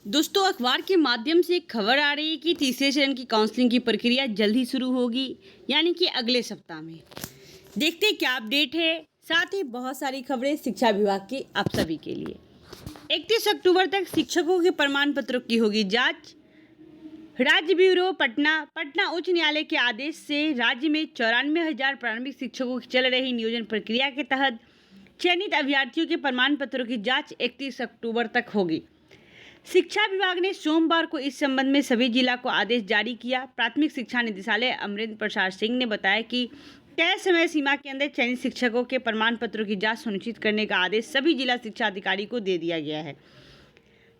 दोस्तों अखबार के माध्यम से एक खबर आ रही है कि तीसरे चरण की काउंसलिंग की प्रक्रिया जल्द ही शुरू होगी, यानी कि अगले सप्ताह में। देखते हैं क्या अपडेट है। साथ ही बहुत सारी खबरें शिक्षा विभाग की आप सभी के लिए। 31 अक्टूबर तक शिक्षकों के प्रमाण पत्रों की होगी जांच। राज्य ब्यूरो पटना उच्च न्यायालय के आदेश से राज्य में 94,000 प्रारंभिक शिक्षकों की चल रही नियोजन प्रक्रिया के तहत चयनित अभ्यर्थियों के प्रमाण पत्रों की जांच 31 अक्टूबर तक होगी। शिक्षा विभाग ने सोमवार को इस संबंध में सभी जिला को आदेश जारी किया। प्राथमिक शिक्षा निदेशालय अमरेंद्र प्रसाद सिंह ने बताया कि तय समय सीमा के अंदर चयनित शिक्षकों के प्रमाण पत्रों की जांच सुनिश्चित करने का आदेश सभी जिला शिक्षा अधिकारी को दे दिया गया है।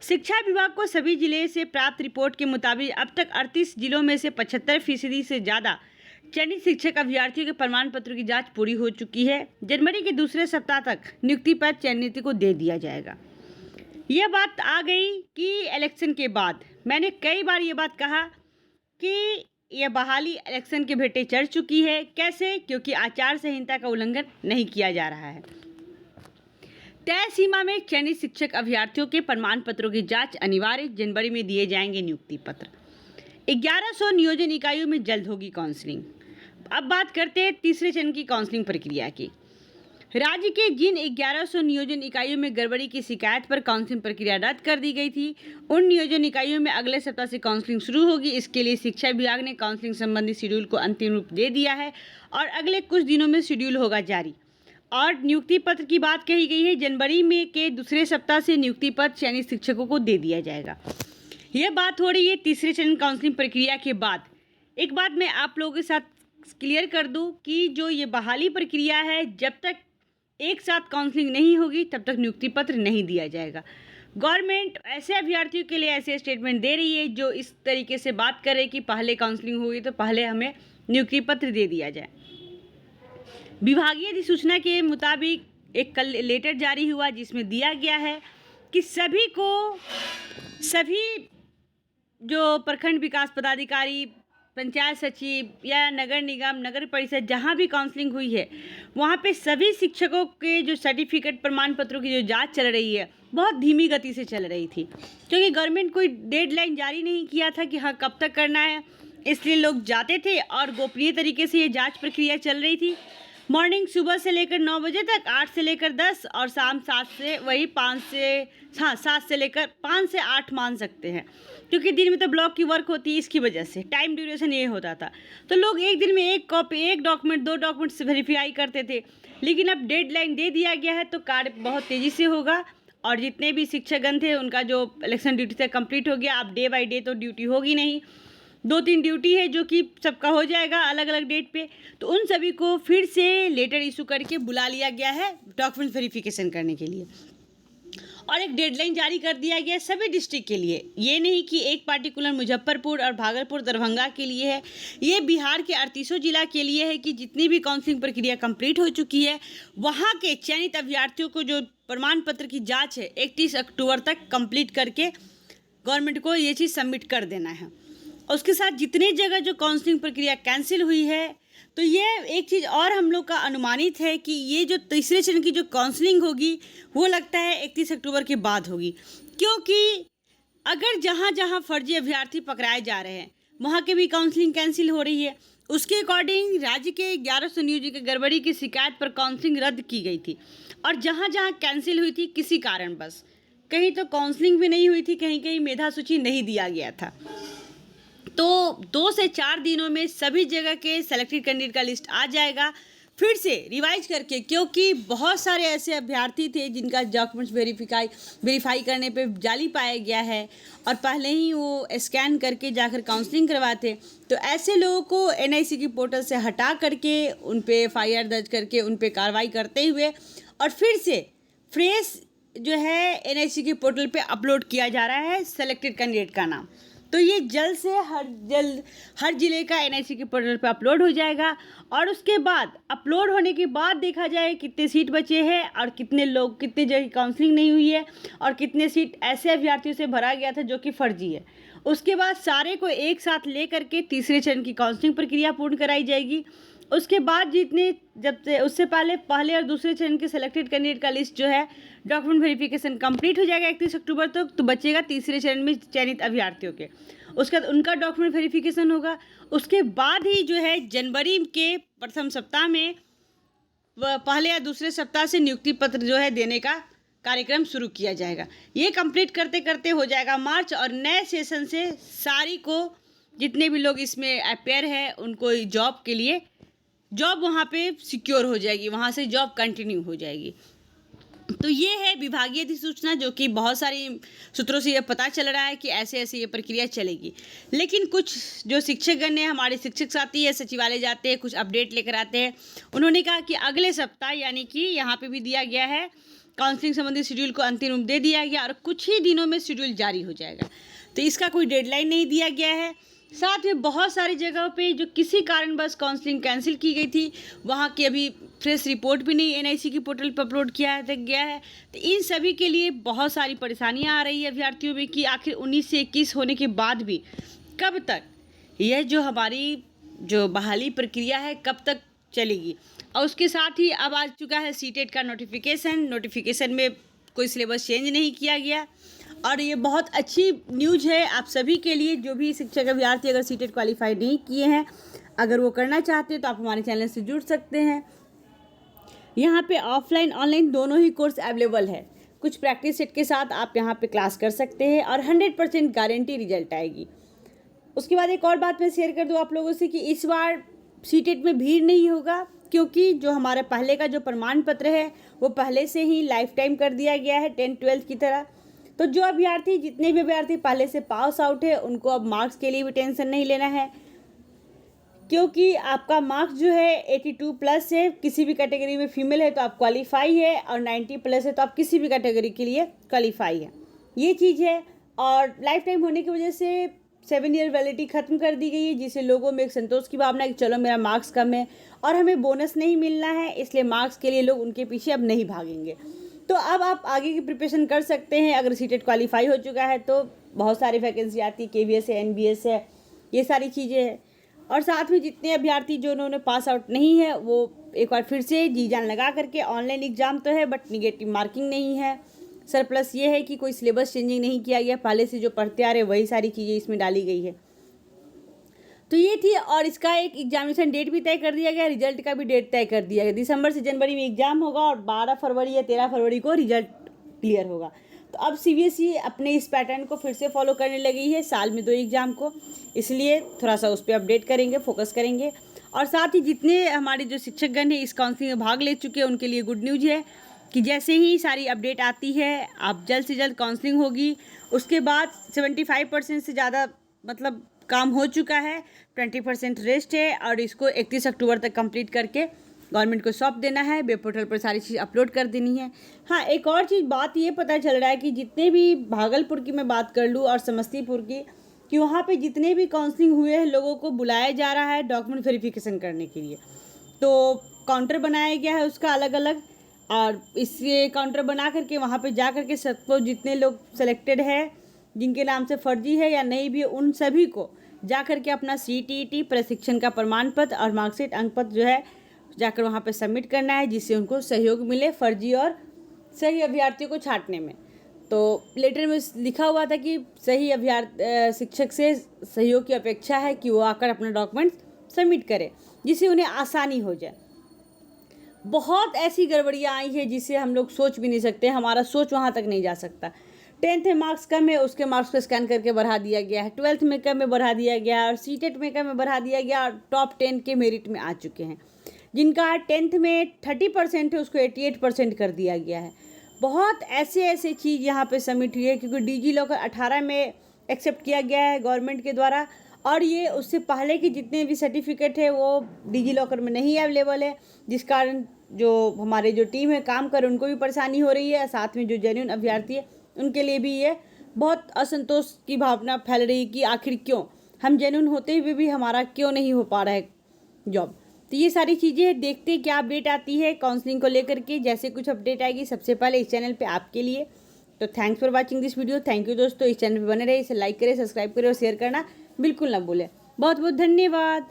शिक्षा विभाग को सभी जिले से प्राप्त रिपोर्ट के मुताबिक अब तक 38 जिलों में से 75% से ज़्यादा चयनित शिक्षक अभ्यर्थियों के प्रमाण पत्रों की जाँच पूरी हो चुकी है। जनवरी के दूसरे सप्ताह तक नियुक्ति पत्र चयनित को दे दिया जाएगा। यह बात आ गई कि इलेक्शन के बाद मैंने कई बार ये बात कहा कि यह बहाली इलेक्शन के भेंटे चढ़ चुकी है। कैसे? क्योंकि आचार संहिता का उल्लंघन नहीं किया जा रहा है। तय सीमा में चयनित शिक्षक अभ्यर्थियों के प्रमाण पत्रों की जांच अनिवार्य। जनवरी में दिए जाएंगे नियुक्ति पत्र। 1100 नियोजन इकाइयों में जल्द होगी काउंसलिंग। अब बात करते हैं तीसरे चरण की काउंसलिंग प्रक्रिया की। राज्य के जिन 1100 नियोजन इकाइयों में गड़बड़ी की शिकायत पर काउंसलिंग प्रक्रिया रद्द कर दी गई थी, उन नियोजन इकाइयों में अगले सप्ताह से काउंसलिंग शुरू होगी। इसके लिए शिक्षा विभाग ने काउंसलिंग संबंधी शेड्यूल को अंतिम रूप दे दिया है और अगले कुछ दिनों में शेड्यूल होगा जारी। और नियुक्ति पत्र की बात कही गई है, जनवरी में के दूसरे सप्ताह से नियुक्ति पत्र चयनित शिक्षकों को दे दिया जाएगा। यह बात हो रही है तीसरे चरण काउंसलिंग प्रक्रिया के बाद। एक बात मैं आप लोगों के साथ क्लियर कर दूँ कि जो ये बहाली प्रक्रिया है, जब तक एक साथ काउंसलिंग नहीं होगी तब तक नियुक्ति पत्र नहीं दिया जाएगा। गवर्नमेंट ऐसे अभ्यर्थियों के लिए ऐसे स्टेटमेंट दे रही है जो इस तरीके से बात करे कि पहले काउंसलिंग होगी तो पहले हमें नियुक्ति पत्र दे दिया जाए। विभागीय अधिसूचना के मुताबिक एक कल लेटर जारी हुआ जिसमें दिया गया है कि सभी जो प्रखंड विकास पदाधिकारी, पंचायत सचिव या नगर निगम, नगर परिषद जहाँ भी काउंसलिंग हुई है वहाँ पे सभी शिक्षकों के जो सर्टिफिकेट प्रमाण पत्रों की जो जांच चल रही है बहुत धीमी गति से चल रही थी, क्योंकि गवर्नमेंट कोई डेडलाइन जारी नहीं किया था कि हाँ कब तक करना है। इसलिए लोग जाते थे और गोपनीय तरीके से ये जाँच प्रक्रिया चल रही थी। मॉर्निंग सुबह से लेकर 9 बजे तक, 8 से लेकर 10 और शाम 7 से लेकर 5 से 8 मान सकते हैं, क्योंकि दिन में तो ब्लॉक की वर्क होती है। इसकी वजह से टाइम ड्यूरेशन ये होता था। तो लोग एक दिन में एक कॉपी, एक डॉक्यूमेंट, 2 डॉक्यूमेंट से वेरीफाई करते थे। लेकिन अब डेडलाइन दे दिया गया है तो कार्य बहुत तेज़ी से होगा और जितने भी शिक्षकगण थे उनका जो इलेक्शन ड्यूटी से कंप्लीट हो गया। अब डे बाई डे तो ड्यूटी होगी नहीं, 2-3 ड्यूटी है जो कि सबका हो जाएगा अलग अलग डेट पे। तो उन सभी को फिर से लेटर इशू करके बुला लिया गया है डॉक्यूमेंट वेरिफिकेशन करने के लिए और एक डेडलाइन जारी कर दिया गया है सभी डिस्ट्रिक्ट के लिए। ये नहीं कि एक पार्टिकुलर मुजफ्फरपुर और भागलपुर, दरभंगा के लिए है, ये बिहार के 38 जिला के लिए है कि जितनी भी काउंसलिंग प्रक्रिया कंप्लीट हो चुकी है वहाँ के चयनित अभ्यर्थियों को जो प्रमाण पत्र की जाँच है 31 अक्टूबर तक कंप्लीट करके गवर्नमेंट को ये चीज़ सबमिट कर देना है। उसके साथ जितने जगह जो काउंसलिंग प्रक्रिया कैंसिल हुई है, तो ये एक चीज़ और हम लोग का अनुमानित है कि ये जो तीसरे चरण की जो काउंसलिंग होगी वो लगता है 31 अक्टूबर के बाद होगी, क्योंकि अगर जहाँ जहाँ फर्जी अभ्यर्थी पकड़ाए जा रहे हैं वहाँ के भी काउंसलिंग कैंसिल हो रही है। उसके अकॉर्डिंग राज्य के 1100 नियोजन की गड़बड़ी की शिकायत पर काउंसलिंग रद्द की गई थी और जहाँ जहाँ कैंसिल हुई थी किसी कारणवश, कहीं तो काउंसलिंग भी नहीं हुई थी, कहीं कहीं मेधा सूची नहीं दिया गया था। तो 2 से 4 दिनों में सभी जगह के सेलेक्टेड कैंडिडेट का लिस्ट आ जाएगा फिर से रिवाइज करके, क्योंकि बहुत सारे ऐसे अभ्यर्थी थे जिनका डॉक्यूमेंट्स वेरीफाई करने पे जाली पाया गया है और पहले ही वो स्कैन करके जाकर काउंसलिंग करवाते। तो ऐसे लोगों को एनआईसी की पोर्टल से हटा करके उन पे एफआईआर दर्ज करके उन पे कार्रवाई करते हुए और फिर से फ्रेश जो है एनआईसी के पोर्टल पे अपलोड किया जा रहा है सेलेक्टेड कैंडिडेट का नाम। तो ये जल्द से हर जिले का एनआईसी के पोर्टल पे अपलोड हो जाएगा और उसके बाद अपलोड होने के बाद देखा जाए कितने सीट बचे हैं और कितने जगह काउंसलिंग नहीं हुई है और कितने सीट ऐसे अभ्यर्थियों से भरा गया था जो कि फर्जी है। उसके बाद सारे को एक साथ ले करके तीसरे चरण की काउंसलिंग प्रक्रिया पूर्ण कराई जाएगी उसके बाद जितने जब से उससे पहले और दूसरे चरण के सेलेक्टेड कैंडिडेट का लिस्ट जो है डॉक्यूमेंट वेरिफिकेशन कंप्लीट हो जाएगा 31 अक्टूबर तक, तो बचेगा तीसरे चरण में चयनित अभ्यर्थियों के। उसके बाद उनका डॉक्यूमेंट वेरिफिकेशन होगा। उसके बाद ही जो है जनवरी के प्रथम सप्ताह में पहले या दूसरे सप्ताह से नियुक्ति पत्र जो है देने का कार्यक्रम शुरू किया जाएगा। ये कंप्लीट करते करते हो जाएगा मार्च, और नए सेशन से सारी को जितने भी लोग इसमें अपेयर है उनको जॉब के लिए जॉब वहाँ पे सिक्योर हो जाएगी, वहाँ से जॉब कंटिन्यू हो जाएगी। तो ये है विभागीय अधिसूचना, जो कि बहुत सारी सूत्रों से ये पता चल रहा है कि ऐसे ऐसे ये प्रक्रिया चलेगी। लेकिन कुछ जो शिक्षकगण हैं, हमारे शिक्षक साथी है, सचिवालय जाते हैं, कुछ अपडेट लेकर आते हैं। उन्होंने कहा कि अगले सप्ताह, यानी कि यहाँ पे भी दिया गया है, काउंसलिंग संबंधी शेड्यूल को अंतिम रूप दे दिया गया और कुछ ही दिनों में शेड्यूल जारी हो जाएगा। तो इसका कोई डेडलाइन नहीं दिया गया है। साथ में बहुत सारी जगहों पे जो किसी कारणवश काउंसलिंग कैंसिल की गई थी, वहाँ की अभी फ्रेश रिपोर्ट भी नहीं एनआईसी की पोर्टल पर अपलोड किया गया है। तो इन सभी के लिए बहुत सारी परेशानियाँ आ रही है अभ्यर्थियों में कि आखिर 19 से 21 होने के बाद भी कब तक यह जो हमारी जो बहाली प्रक्रिया है कब तक चलेगी। और उसके साथ ही अब आ चुका है सीटेट का नोटिफिकेशन में कोई सिलेबस चेंज नहीं किया गया। और ये बहुत अच्छी न्यूज़ है आप सभी के लिए, जो भी शिक्षक अभ्यर्थी अगर सीटेट क्वालिफाई नहीं किए हैं, अगर वो करना चाहते हैं तो आप हमारे चैनल से जुड़ सकते हैं। यहाँ पे ऑफलाइन ऑनलाइन दोनों ही कोर्स अवेलेबल है। कुछ प्रैक्टिस सेट के साथ आप यहाँ पे क्लास कर सकते हैं और 100% गारंटी रिजल्ट आएगी। उसके बाद एक और बात मैं शेयर कर दूँ आप लोगों से कि इस बार सीटेट में भीड़ नहीं होगा, क्योंकि जो हमारे पहले का जो प्रमाण पत्र है वो पहले से ही लाइफ टाइम कर दिया गया है 10-12 की तरह। तो जो अभ्यर्थी जितने भी अभ्यर्थी पहले से पास आउट है उनको अब मार्क्स के लिए भी टेंशन नहीं लेना है, क्योंकि आपका मार्क्स जो है 82+ है। किसी भी कैटेगरी में फीमेल है तो आप क्वालिफाई है, और 90+ है तो आप किसी भी कैटेगरी के लिए क्वालिफाई है। ये चीज़ है। और लाइफ टाइम होने की वजह से 7 ईयर वैलिडिटी ख़त्म कर दी गई है, जिससे लोगों में एक संतोष की भावना है कि चलो मेरा मार्क्स कम है और हमें बोनस नहीं मिलना है, इसलिए मार्क्स के लिए लोग उनके पीछे अब नहीं भागेंगे। तो अब आप आगे की प्रिपरेशन कर सकते हैं। अगर सीटेट क्वालिफाई हो चुका है तो बहुत सारी वैकेंसी आती है, KVS है, NBS है, ये सारी चीज़ें हैं। और साथ में जितने अभ्यर्थी जो उन्होंने पास आउट नहीं है वो एक बार फिर से जी जान लगा करके, ऑनलाइन एग्ज़ाम तो है बट निगेटिव मार्किंग नहीं है। सर प्लस ये है कि कोई सिलेबस चेंजिंग नहीं किया गया, पहले से जो पढ़ते आ रहे वही सारी चीज़ें इसमें डाली गई है। तो ये थी। और इसका एक एग्जामिनेशन डेट भी तय कर दिया गया, रिजल्ट का भी डेट तय कर दिया गया। दिसंबर से जनवरी में एग्ज़ाम होगा और 12 फरवरी या 13 फरवरी को रिजल्ट क्लियर होगा। तो अब CBSE अपने इस पैटर्न को फिर से फॉलो करने लगी है, साल में 2 एग्ज़ाम को, इसलिए थोड़ा सा उस पर अपडेट करेंगे, फोकस करेंगे। और साथ ही जितने हमारे जो शिक्षकगण हैं इस काउंसलिंग में भाग ले चुके हैं उनके लिए गुड न्यूज़ है कि जैसे ही सारी अपडेट आती है आप जल्द से जल्द काउंसलिंग होगी। उसके बाद 75% से ज़्यादा मतलब काम हो चुका है, 20% रेस्ट है, और इसको 31 अक्टूबर तक कंप्लीट करके गवर्नमेंट को सौंप देना है। वेब पोर्टल पर सारी चीज़ अपलोड कर देनी है। हाँ, एक और चीज़ बात ये पता चल रहा है कि जितने भी भागलपुर की मैं बात कर लूँ और समस्तीपुर की, कि वहाँ पे जितने भी काउंसलिंग हुए हैं लोगों को बुलाया जा रहा है डॉक्यूमेंट वेरिफिकेशन करने के लिए। तो काउंटर बनाया गया है उसका अलग अलग, और इससे काउंटर बना करके वहाँ पे जा करके सबको, जितने लोग सेलेक्टेड है जिनके नाम से फर्जी है या नहीं भी, उन सभी को जा करके अपना CTET प्रशिक्षण का प्रमाण पत्र और मार्कशीट अंक पत्र जो है जाकर वहाँ पे सबमिट करना है, जिससे उनको सहयोग मिले फर्जी और सही अभ्यर्थियों को छांटने में। तो लेटर में लिखा हुआ था कि सही शिक्षक से सहयोग की अपेक्षा है कि वो आकर अपना डॉक्यूमेंट सबमिट करे, जिससे उन्हें आसानी हो जाए। बहुत ऐसी गड़बड़ियाँ आई हैं जिसे हम लोग सोच भी नहीं सकते, हमारा सोच वहाँ तक नहीं जा सकता। 10th में मार्क्स कम है, उसके मार्क्स को स्कैन करके बढ़ा दिया गया है। 12th में कम में बढ़ा दिया गया, और सीटेट में कम में बढ़ा दिया गया, और टॉप 10 के मेरिट में आ चुके हैं। जिनका 10th में 30% है उसको 88% कर दिया गया है। बहुत ऐसे चीज़ यहाँ पे सबमिट हुई है, क्योंकि डिजी लॉकर 18 में एक्सेप्ट किया गया है गवर्नमेंट के द्वारा, और ये उससे पहले के जितने भी सर्टिफिकेट है वो डिजी लॉकर में नहीं अवेलेबल है, जिस कारण जो हमारे जो टीम है काम कर उनको भी परेशानी हो रही है। साथ में जो जेन्युइन अभ्यर्थी है उनके लिए भी ये बहुत असंतोष की भावना फैल रही कि आखिर क्यों हम जेन्युइन होते हुए भी हमारा क्यों नहीं हो पा रहा है जॉब। तो ये सारी चीज़ें देखते हैं क्या अपडेट आती है काउंसलिंग को लेकर के। जैसे कुछ अपडेट आएगी सबसे पहले इस चैनल पे आपके लिए। तो thanks for watching this video. Thank you दोस्तों, इस चैनल पे बने रहे, इसे लाइक करें, सब्सक्राइब करें और शेयर करना बिल्कुल ना भूलें। बहुत बहुत धन्यवाद।